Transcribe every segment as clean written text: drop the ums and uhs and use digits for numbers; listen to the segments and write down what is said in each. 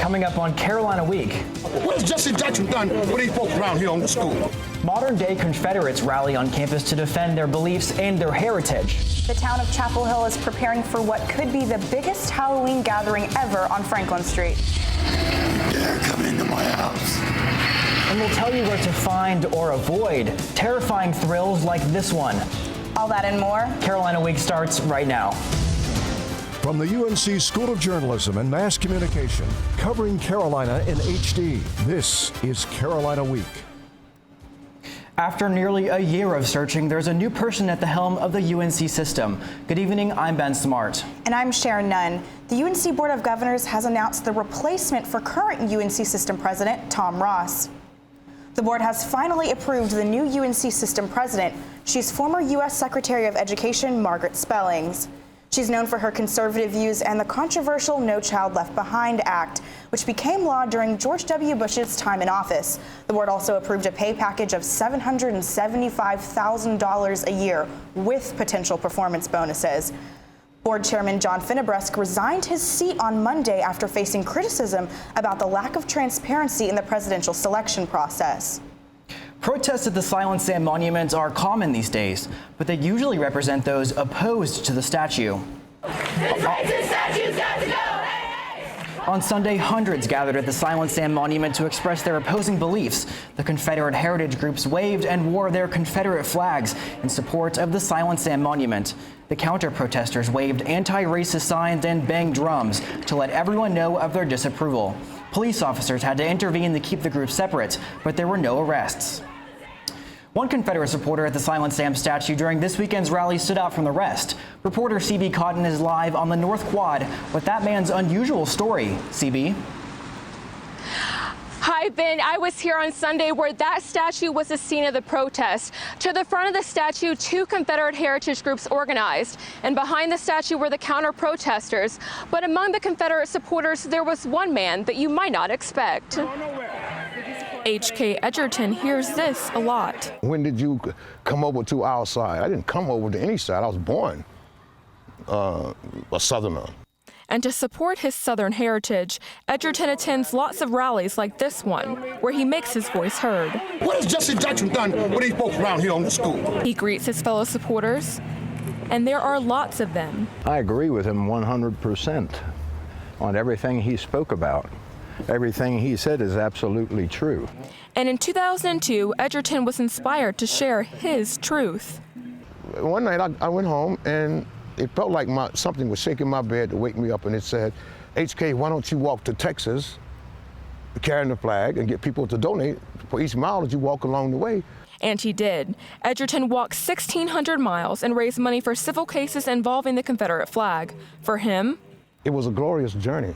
Coming up on Carolina Week. What has Jesse Jackson done with these folks around here on the school? Modern-day Confederates rally on campus to defend their beliefs and their heritage. The town of Chapel Hill is preparing for what could be the biggest Halloween gathering ever on Franklin Street. Dare come into my house. And we'll tell you where to find or avoid terrifying thrills like this one. All that and more. Carolina Week starts right now. From the UNC School of Journalism and Mass Communication, covering Carolina in HD, this is Carolina Week. After nearly a year of searching, there's a new person at the helm of the UNC system. Good evening, I'm Ben Smart. And I'm Sharon Nunn. The UNC Board of Governors has announced the replacement for current UNC System President Tom Ross. The board has finally approved the new UNC System President. She's former U.S. Secretary of Education Margaret Spellings. She's known for her conservative views and the controversial No Child Left Behind Act, which became law during George W. Bush's time in office. The board also approved a pay package of $775,000 a year with potential performance bonuses. Board Chairman John Finnebresk resigned his seat on Monday after facing criticism about the lack of transparency in the presidential selection process. Protests at the Silent Sam Monument are common these days, but they usually represent those opposed to the statue. On Sunday, hundreds gathered at the Silent Sam Monument to express their opposing beliefs. The Confederate heritage groups waved and wore their Confederate flags in support of the Silent Sam Monument. The counter-protesters waved anti-racist signs and banged drums to let everyone know of their disapproval. Police officers had to intervene to keep the groups separate, but there were no arrests. One Confederate supporter at the Silent Sam statue during this weekend's rally stood out from the rest. Reporter CB Cotton is live on the North Quad with that man's unusual story. CB? Hi, Ben. I was here on Sunday where that statue was the scene of the protest. To the front of the statue, two Confederate heritage groups organized, and behind the statue were the counter-protesters. But among the Confederate supporters, there was one man that you might not expect. H.K. Edgerton hears this a lot. When did you come over to our side? I didn't come over to any side. I was born a Southerner. And to support his Southern heritage, Edgerton attends lots of rallies like this one, where he makes his voice heard. What has Jesse Jackson done with these folks around here on the school? He greets his fellow supporters, and there are lots of them. I agree with him 100% on everything he spoke about. Everything he said is absolutely true. And in 2002, Edgerton was inspired to share his truth. One night I went home and it felt like something was shaking my bed to wake me up, and it said, HK, why don't you walk to Texas carrying the flag and get people to donate for each mile that you walk along the way? And he did. Edgerton walked 1,600 miles and raised money for civil cases involving the Confederate flag. For him, it was a glorious journey.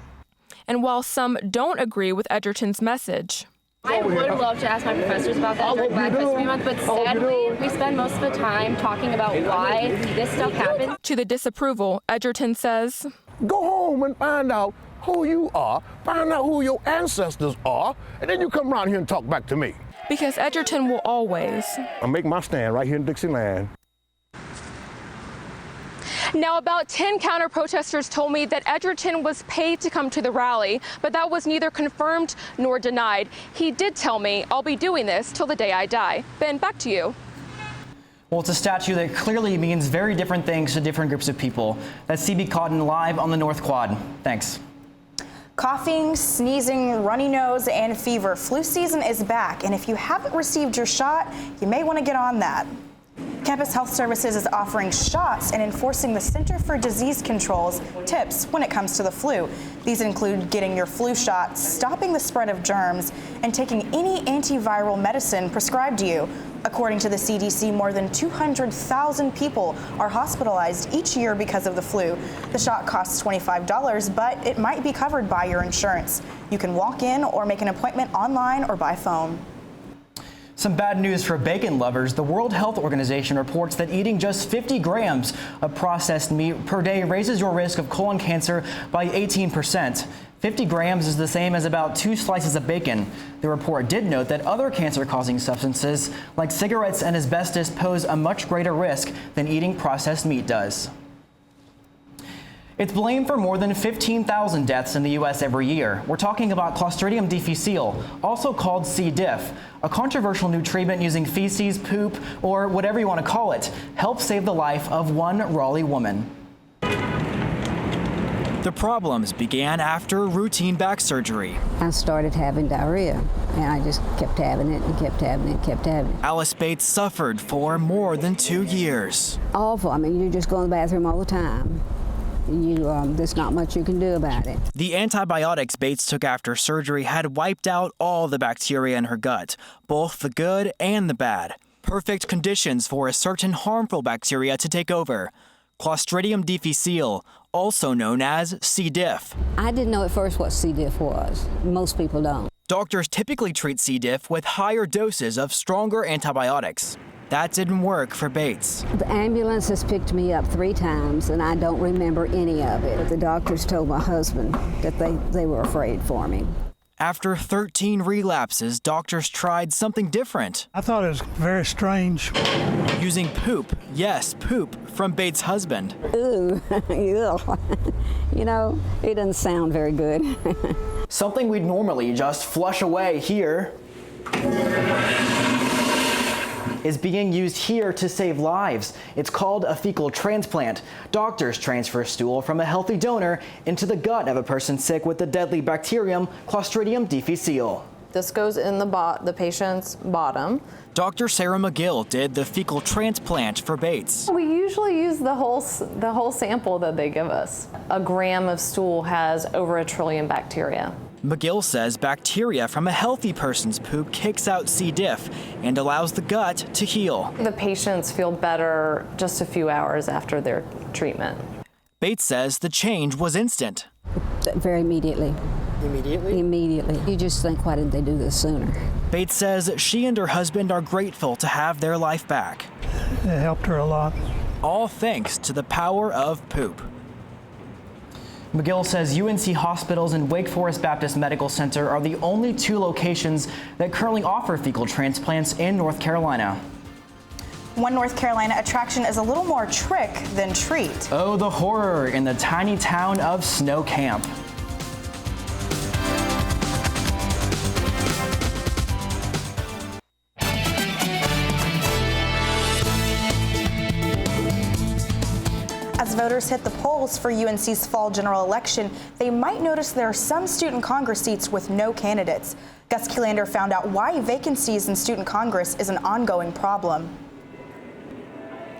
And while some don't agree with Edgerton's message, I would love to ask my professors about that during Black History Month, but sadly, we spend most of the time talking about why this stuff happens. To the disapproval, Edgerton says, go home and find out who you are, find out who your ancestors are, and then you come around here and talk back to me. Because Edgerton will always. I'll make my stand right here in Dixieland. Now, about 10 counter-protesters told me that Edgerton was paid to come to the rally, but that was neither confirmed nor denied. He did tell me, I'll be doing this till the day I die. Ben, back to you. Well, it's a statue that clearly means very different things to different groups of people. That's CB Cotton live on the North Quad. Thanks. Coughing, sneezing, runny nose, and fever. Flu season is back, and if you haven't received your shot, you may want to get on that. Campus Health Services is offering shots and enforcing the Center for Disease Control's tips when it comes to the flu. These include getting your flu shot, stopping the spread of germs, and taking any antiviral medicine prescribed to you. According to the CDC, more than 200,000 people are hospitalized each year because of the flu. The shot costs $25, but it might be covered by your insurance. You can walk in or make an appointment online or by phone. Some bad news for bacon lovers. The World Health Organization reports that eating just 50 grams of processed meat per day raises your risk of colon cancer by 18%. 50 grams is the same as about 2 slices of bacon. The report did note that other cancer-causing substances like cigarettes and asbestos pose a much greater risk than eating processed meat does. It's blamed for more than 15,000 deaths in the U.S. every year. We're talking about Clostridium difficile, also called C. diff. A controversial new treatment using feces, poop, or whatever you want to call it, helps save the life of one Raleigh woman. The problems began after routine back surgery. I started having diarrhea, and I just kept having it and kept having it and kept having it. Alice Bates suffered for more than 2 years. Awful. I mean, you just go in the bathroom all the time. There's not much you can do about it. The antibiotics Bates took after surgery had wiped out all the bacteria in her gut, both the good and the bad. Perfect conditions for a certain harmful bacteria to take over. Clostridium difficile, also known as C. diff. I didn't know at first what C. diff was. Most people don't. Doctors typically treat C. diff with higher doses of stronger antibiotics. That didn't work for Bates. The ambulance has picked me up 3 times, and I don't remember any of it. The doctors told my husband that they were afraid for me. After 13 relapses, doctors tried something different. I thought it was very strange. Using poop, yes, poop, from Bates' husband. Ooh, you know, it doesn't sound very good. Something we'd normally just flush away here is being used here to save lives. It's called a fecal transplant. Doctors transfer stool from a healthy donor into the gut of a person sick with the deadly bacterium Clostridium difficile. This goes in the patient's bottom. Dr. Sarah McGill did the fecal transplant for Bates. We usually use the whole sample that they give us. A gram of stool has over 1 trillion bacteria. McGill says bacteria from a healthy person's poop kicks out C. diff and allows the gut to heal. The patients feel better just a few hours after their treatment. Bates says the change was instant. Very immediately. Immediately? Immediately. You just think, why didn't they do this sooner? Bates says she and her husband are grateful to have their life back. It helped her a lot. All thanks to the power of poop. McGill says UNC hospitals and Wake Forest Baptist Medical Center are the only 2 locations that currently offer fecal transplants in North Carolina. One North Carolina attraction is a little more trick than treat. Oh, the horror in the tiny town of Snow Camp. As voters hit the polls for UNC's fall general election, they might notice there are some student Congress seats with no candidates. Gus Kelander found out why vacancies in student Congress is an ongoing problem.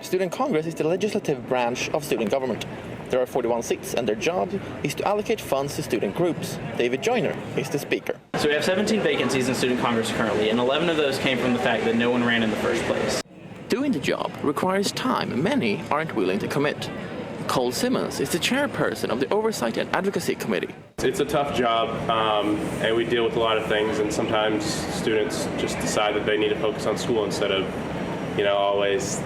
Student Congress is the legislative branch of student government. There are 41 seats, and their job is to allocate funds to student groups. David Joyner is the speaker. So we have 17 vacancies in student Congress currently, and 11 of those came from the fact that no one ran in the first place. Doing the job requires time many aren't willing to commit. Cole Simmons is the chairperson of the Oversight and Advocacy Committee. It's a tough job, and we deal with a lot of things, and sometimes students just decide that they need to focus on school instead of, always,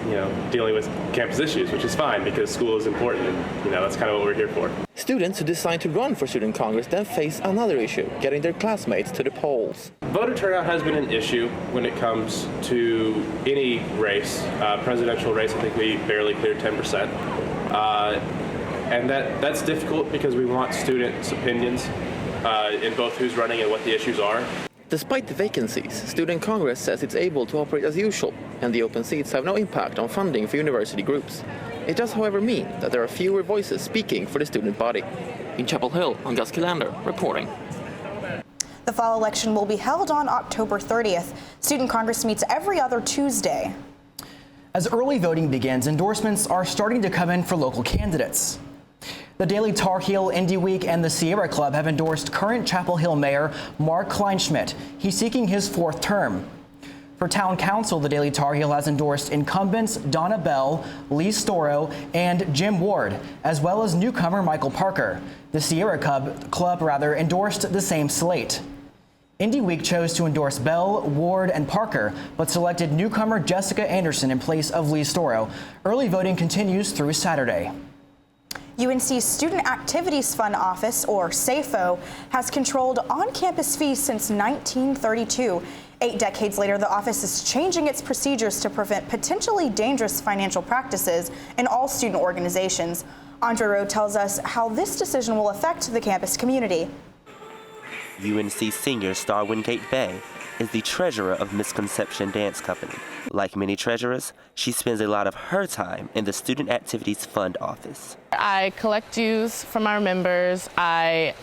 dealing with campus issues, which is fine because school is important, and, that's kind of what we're here for. Students who decide to run for student Congress then face another issue, getting their classmates to the polls. Voter turnout has been an issue when it comes to any race. Presidential race, I think we barely cleared 10%. And that's difficult because we want students' opinions in both who's running and what the issues are. Despite the vacancies, Student Congress says it's able to operate as usual, and the open seats have no impact on funding for university groups. It does, however, mean that there are fewer voices speaking for the student body. In Chapel Hill, I'm Gus Kelander, reporting. The fall election will be held on October 30th. Student Congress meets every other Tuesday. As early voting begins, endorsements are starting to come in for local candidates. The Daily Tar Heel, Indy Week, and the Sierra Club have endorsed current Chapel Hill Mayor Mark Kleinschmidt. He's seeking his 4th term. For Town Council, the Daily Tar Heel has endorsed incumbents Donna Bell, Lee Storrow, and Jim Ward, as well as newcomer Michael Parker. The Sierra Club endorsed the same slate. Indy Week chose to endorse Bell, Ward, and Parker, but selected newcomer Jessica Anderson in place of Lee Storrow. Early voting continues through Saturday. UNC's Student Activities Fund Office, or SAFO, has controlled on-campus fees since 1932. 8 decades later, the office is changing its procedures to prevent potentially dangerous financial practices in all student organizations. Andre Rowe tells us how this decision will affect the campus community. UNC senior star Wingate Bay is the treasurer of Misconception Dance Company. Like many treasurers, she spends a lot of her time in the Student Activities Fund office. I collect dues from our members. I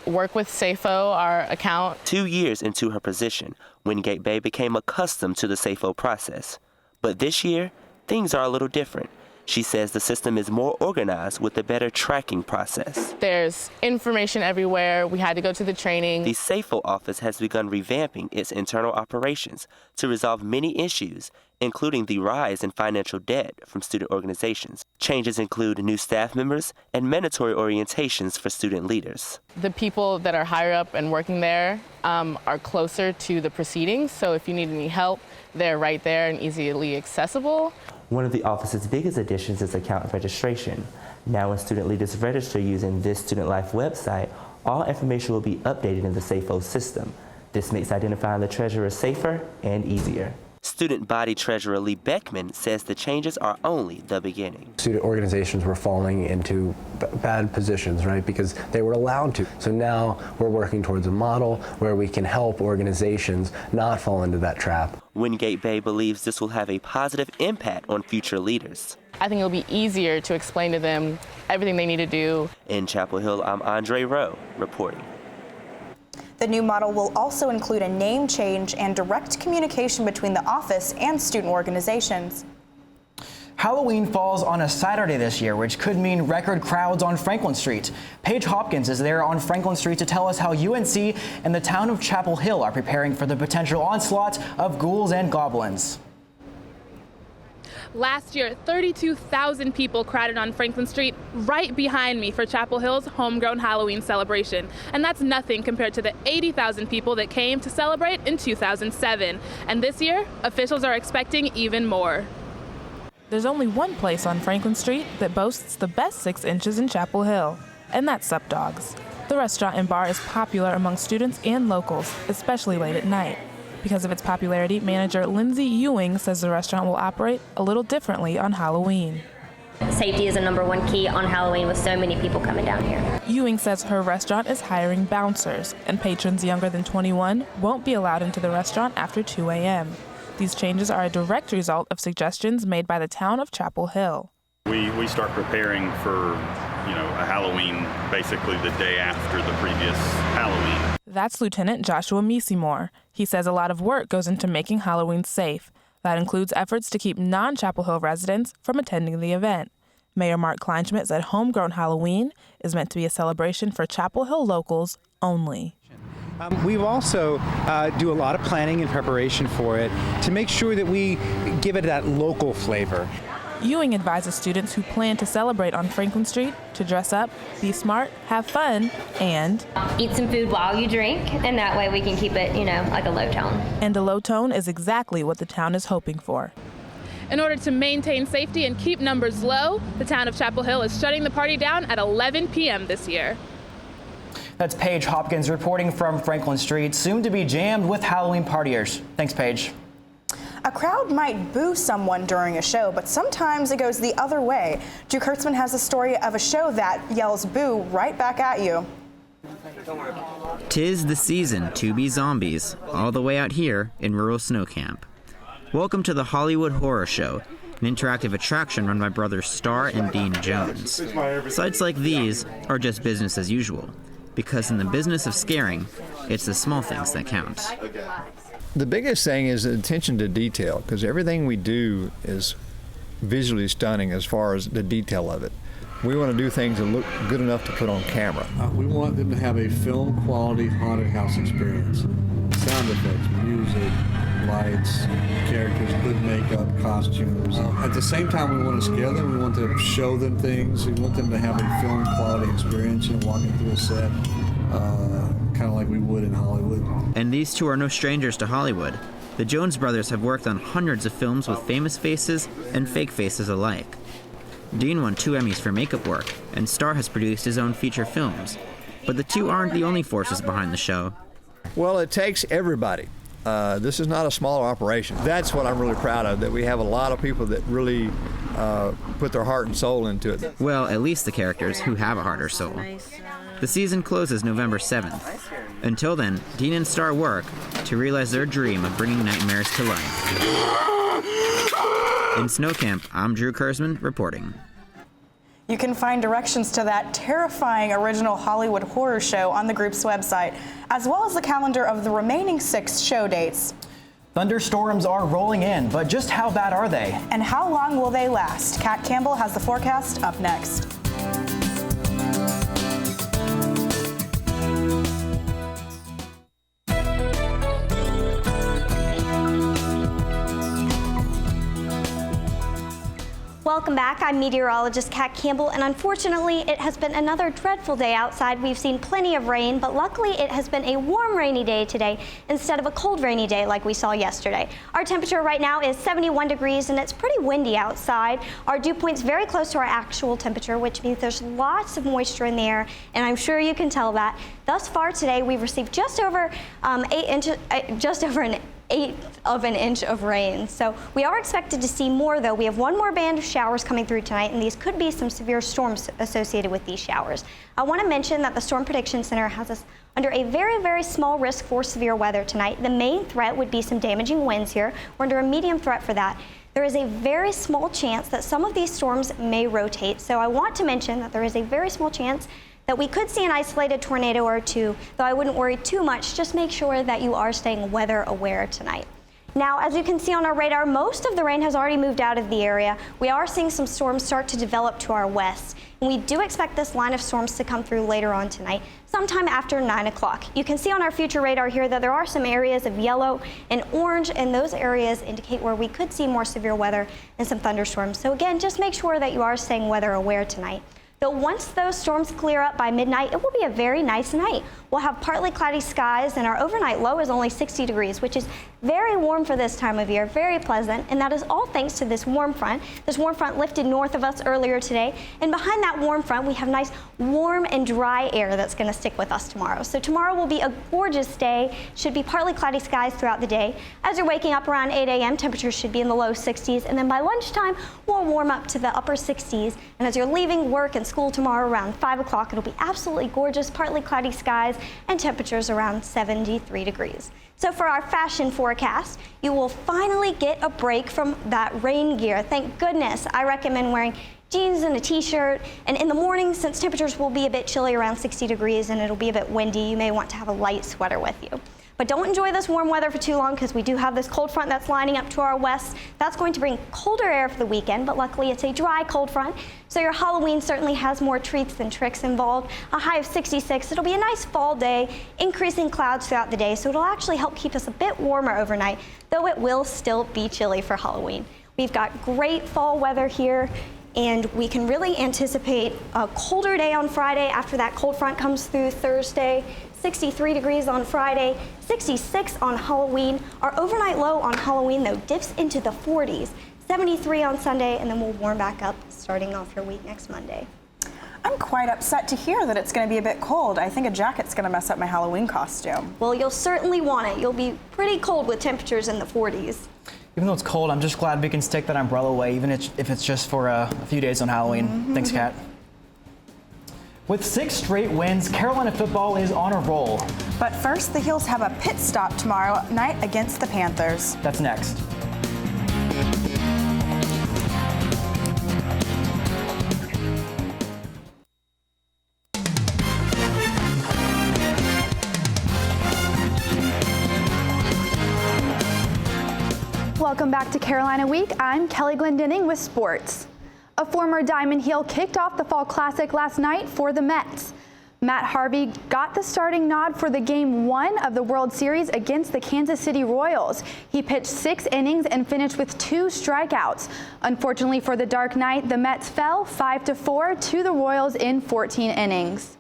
work with SAFO, our account. 2 years into her position, Wingate Bay became accustomed to the SAFO process. But this year, things are a little different. She says the system is more organized with a better tracking process. There's information everywhere. We had to go to the training. The SAFO office has begun revamping its internal operations to resolve many issues, including the rise in financial debt from student organizations. Changes include new staff members and mandatory orientations for student leaders. The people that are higher up and working there are closer to the proceedings, so if you need any help, they're right there and easily accessible. One of the office's biggest additions is account registration. Now when student leaders register using this Student Life website, all information will be updated in the SAFO system. This makes identifying the treasurer safer and easier. Student body treasurer Lee Beckman says the changes are only the beginning. Student organizations were falling into bad positions, right, because they were allowed to. So now we're working towards a model where we can help organizations not fall into that trap. Wingate Bay believes this will have a positive impact on future leaders. I think it'll be easier to explain to them everything they need to do. In Chapel Hill, I'm Andre Rowe reporting. The new model will also include a name change and direct communication between the office and student organizations. Halloween falls on a Saturday this year, which could mean record crowds on Franklin Street. Paige Hopkins is there on Franklin Street to tell us how UNC and the town of Chapel Hill are preparing for the potential onslaught of ghouls and goblins. Last year, 32,000 people crowded on Franklin Street right behind me for Chapel Hill's homegrown Halloween celebration. And that's nothing compared to the 80,000 people that came to celebrate in 2007. And this year, officials are expecting even more. There's only one place on Franklin Street that boasts the best 6 inches in Chapel Hill, and that's Sup Dogs. The restaurant and bar is popular among students and locals, especially late at night. Because of its popularity, manager Lindsay Ewing says the restaurant will operate a little differently on Halloween. Safety is a #1 key on Halloween with so many people coming down here. Ewing says her restaurant is hiring bouncers, and patrons younger than 21 won't be allowed into the restaurant after 2 a.m. These changes are a direct result of suggestions made by the town of Chapel Hill. We start preparing for, a Halloween basically the day after the previous Halloween. That's Lieutenant Joshua Meesemore. He says a lot of work goes into making Halloween safe. That includes efforts to keep non-Chapel Hill residents from attending the event. Mayor Mark Kleinschmidt said homegrown Halloween is meant to be a celebration for Chapel Hill locals only. We also do a lot of planning and preparation for it to make sure that we give it that local flavor. Ewing advises students who plan to celebrate on Franklin Street to dress up, be smart, have fun, and eat some food while you drink, and that way we can keep it, like a low tone. And a low tone is exactly what the town is hoping for. In order to maintain safety and keep numbers low, the town of Chapel Hill is shutting the party down at 11 p.m. this year. That's Paige Hopkins reporting from Franklin Street, soon to be jammed with Halloween partiers. Thanks, Paige. A crowd might boo someone during a show, but sometimes it goes the other way. Drew Kurtzman has a story of a show that yells boo right back at you. 'Tis the season to be zombies, all the way out here in rural Snow Camp. Welcome to the Hollywood Horror Show, an interactive attraction run by brothers Star and Dean Jones. Sites like these are just business as usual, because in the business of scaring, it's the small things that count. The biggest thing is the attention to detail, because everything we do is visually stunning as far as the detail of it. We want to do things that look good enough to put on camera. We want them to have a film quality haunted house experience. Sound effects, music, lights, characters, good makeup, costumes. At the same time, we want to scare them. We want to show them things. We want them to have a film quality experience, walking through a set. Kind of like we would in Hollywood. And these two are no strangers to Hollywood. The Jones brothers have worked on hundreds of films with famous faces and fake faces alike. Dean won 2 Emmys for makeup work, and Star has produced his own feature films. But the two aren't the only forces behind the show. Well, it takes everybody. this is not a smaller operation. That's what I'm really proud of, that we have a lot of people that really put their heart and soul into it. Well, at least the characters who have a heart or soul. The season closes November 7th. Until then, Dean and Star work to realize their dream of bringing nightmares to life. In Snow Camp, I'm Drew Kurzman reporting. You can find directions to that terrifying original Hollywood horror show on the group's website, as well as the calendar of the remaining 6 show dates. Thunderstorms are rolling in, but just how bad are they? And how long will they last? Kat Campbell has the forecast up next. Welcome back. I'm meteorologist Kat Campbell, and unfortunately, it has been another dreadful day outside. We've seen plenty of rain, but luckily it has been a warm, rainy day today instead of a cold, rainy day like we saw yesterday. Our temperature right now is 71 degrees, and it's pretty windy outside. Our dew point's very close to our actual temperature, which means there's lots of moisture in the air, and I'm sure you can tell that. Thus far today, we've received just over an eighth of an inch of rain. So we are expected to see more, though. We have one more band of showers coming through tonight, and these could be some severe storms associated with these showers. I want to mention that the Storm Prediction Center has us under a very, very small risk for severe weather tonight. The main threat would be some damaging winds here. We're under a medium threat for that. There is a very small chance that some of these storms may rotate. So I want to mention that there is a very small chance that we could see an isolated tornado or two, though I wouldn't worry too much. Just make sure that you are staying weather aware tonight. Now, as you can see on our radar, most of the rain has already moved out of the area. We are seeing some storms start to develop to our west, and we do expect this line of storms to come through later on tonight, sometime after 9 o'clock. You can see on our future radar here that there are some areas of yellow and orange, and those areas indicate where we could see more severe weather and some thunderstorms. So again, just make sure that you are staying weather aware tonight. Though once those storms clear up by midnight, it will be a very nice night. We'll have partly cloudy skies, and our overnight low is only 60 degrees, which is very warm for this time of year, very pleasant, and that is all thanks to this warm front. This warm front lifted north of us earlier today, and behind that warm front, we have nice warm and dry air that's going to stick with us tomorrow. So tomorrow will be a gorgeous day. Should be partly cloudy skies throughout the day. As you're waking up around 8 a.m., temperatures should be in the low 60s, and then by lunchtime, we'll warm up to the upper 60s, and as you're leaving work and school tomorrow around 5 o'clock, it'll be absolutely gorgeous, partly cloudy skies, and temperatures around 73 degrees. So for our fashion forecast, you will finally get a break from that rain gear. Thank goodness. I recommend wearing jeans and a t-shirt, and in the morning, since temperatures will be a bit chilly around 60 degrees and it'll be a bit windy, you may want to have a light sweater with you. But don't enjoy this warm weather for too long, because we do have this cold front that's lining up to our west. That's going to bring colder air for the weekend, but luckily it's a dry cold front. So your Halloween certainly has more treats than tricks involved. A high of 66. It'll be a nice fall day, increasing clouds throughout the day, so it'll actually help keep us a bit warmer overnight, though it will still be chilly for Halloween. We've got great fall weather here, and we can really anticipate a colder day on Friday after that cold front comes through Thursday. 63 degrees on Friday, 66 on Halloween. Our overnight low on Halloween, though, dips into the 40s. 73 on Sunday, and then we'll warm back up starting off your week next Monday. I'm quite upset to hear that it's going to be a bit cold. I think a jacket's going to mess up my Halloween costume. Well, you'll certainly want it. You'll be pretty cold with temperatures in the 40s. Even though it's cold, I'm just glad we can stick that umbrella away, even if it's just for a few days on Halloween. Mm-hmm. Thanks, Kat. With 6 straight wins, Carolina football is on a roll. But first, the Heels have a pit stop tomorrow night against the Panthers. That's next. Welcome back to Carolina Week. I'm Kelly Glendenning with sports. A former Diamond Heel kicked off the Fall Classic last night for the Mets. Matt Harvey got the starting nod for the Game 1 of the World Series against the Kansas City Royals. He pitched 6 innings and finished with 2 strikeouts. Unfortunately for the Dark Knight, the Mets fell 5-4 to the Royals in 14 innings.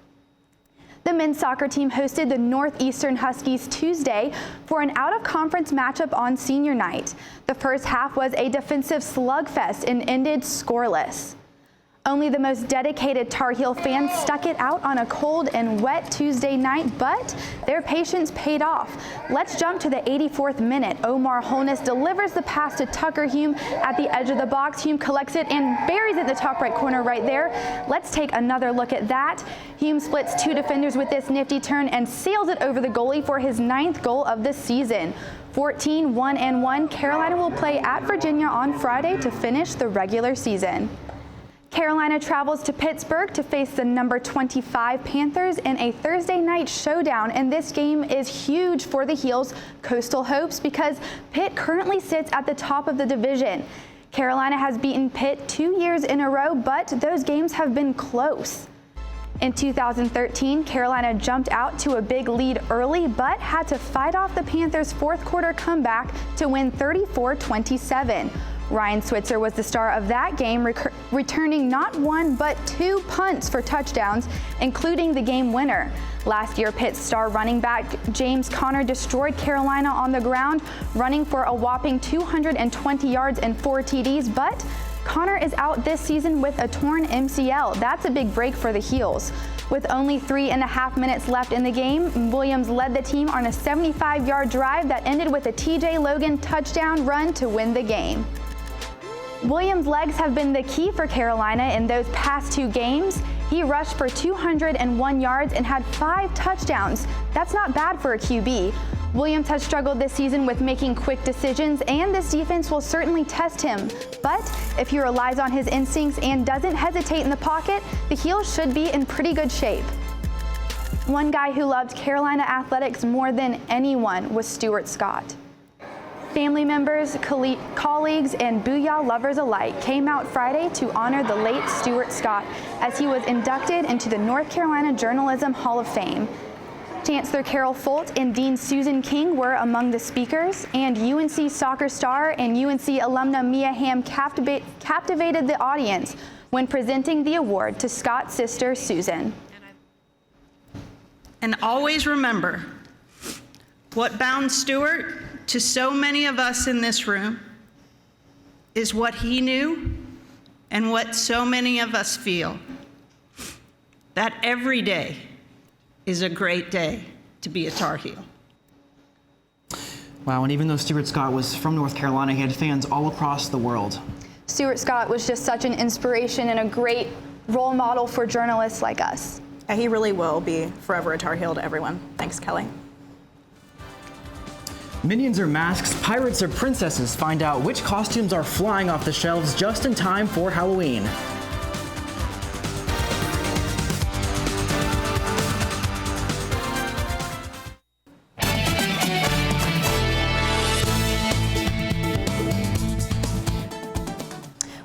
The men's soccer team hosted the Northeastern Huskies Tuesday for an out-of-conference matchup on senior night. The first half was a defensive slugfest and ended scoreless. Only the most dedicated Tar Heel fans stuck it out on a cold and wet Tuesday night, but their patience paid off. Let's jump to the 84th minute. Omar Holness delivers the pass to Tucker Hume at the edge of the box. Hume collects it and buries it in the top right corner right there. Let's take another look at that. Hume splits two defenders with this nifty turn and sails it over the goalie for his 9th goal of the season. 14-1-1. Carolina will play at Virginia on Friday to finish the regular season. Carolina travels to Pittsburgh to face the number 25 Panthers in a Thursday night showdown, and this game is huge for the Heels' coastal hopes because Pitt currently sits at the top of the division. Carolina has beaten Pitt 2 years in a row, but those games have been close. In 2013, Carolina jumped out to a big lead early, but had to fight off the Panthers' fourth quarter comeback to win 34-27. Ryan Switzer was the star of that game, returning not one but 2 punts for touchdowns, including the game winner. Last year, Pitt's star running back James Conner destroyed Carolina on the ground, running for a whopping 220 yards and 4 TDs, but Conner is out this season with a torn MCL. That's a big break for the Heels. With only 3.5 minutes left in the game, Williams led the team on a 75-yard drive that ended with a TJ Logan touchdown run to win the game. Williams' legs have been the key for Carolina in those past 2 games. He rushed for 201 yards and had 5 touchdowns. That's not bad for a QB. Williams has struggled this season with making quick decisions, and this defense will certainly test him. But if he relies on his instincts and doesn't hesitate in the pocket, the Heels should be in pretty good shape. One guy who loved Carolina athletics more than anyone was Stuart Scott. Family members, colleagues, and Booyah lovers alike came out Friday to honor the late Stuart Scott as he was inducted into the North Carolina Journalism Hall of Fame. Chancellor Carol Folt and Dean Susan King were among the speakers, and UNC soccer star and UNC alumna Mia Hamm captivated the audience when presenting the award to Scott's sister, Susan. And always remember, what bound Stuart to so many of us in this room is what he knew and what so many of us feel, that every day is a great day to be a Tar Heel. Wow, and even though Stuart Scott was from North Carolina, he had fans all across the world. Stuart Scott was just such an inspiration and a great role model for journalists like us. He really will be forever a Tar Heel to everyone. Thanks, Kelly. Minions or masks, pirates or princesses, find out which costumes are flying off the shelves just in time for Halloween.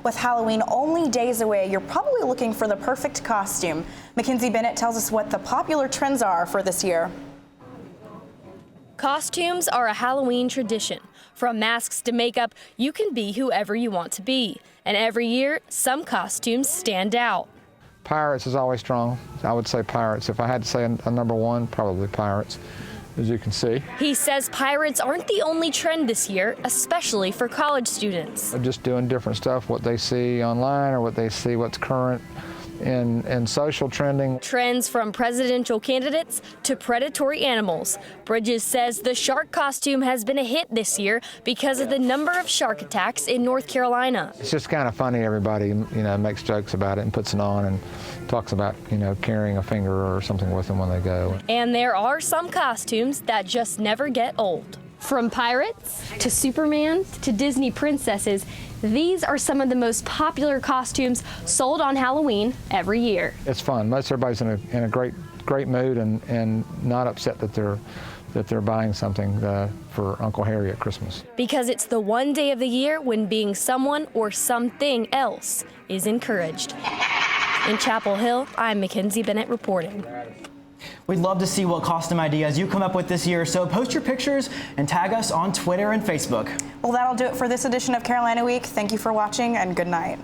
With Halloween only days away, you're probably looking for the perfect costume. McKenzie Bennett tells us what the popular trends are for this year. Costumes are a Halloween tradition. From masks to makeup, you can be whoever you want to be. And every year, some costumes stand out. Pirates is always strong. I would say pirates. If I had to say a number one, probably pirates, as you can see. He says pirates aren't the only trend this year, especially for college students. Just doing different stuff, what they see online or what they see what's current in social trending. Trends from presidential candidates to predatory animals. Bridges says the shark costume has been a hit this year because of the number of shark attacks in North Carolina. It's just kind of funny. Everybody, makes jokes about it and puts it on and talks about, carrying a finger or something with them when they go. And there are some costumes that just never get old. From pirates to Superman to Disney princesses, these are some of the most popular costumes sold on Halloween every year. It's fun. Most everybody's in a great mood and not upset that they're buying something for Uncle Harry at Christmas. Because it's the one day of the year when being someone or something else is encouraged. In Chapel Hill, I'm McKenzie Bennett reporting. We'd love to see what costume ideas you come up with this year, so post your pictures and tag us on Twitter and Facebook. Well, that'll do it for this edition of Carolina Week. Thank you for watching, and good night.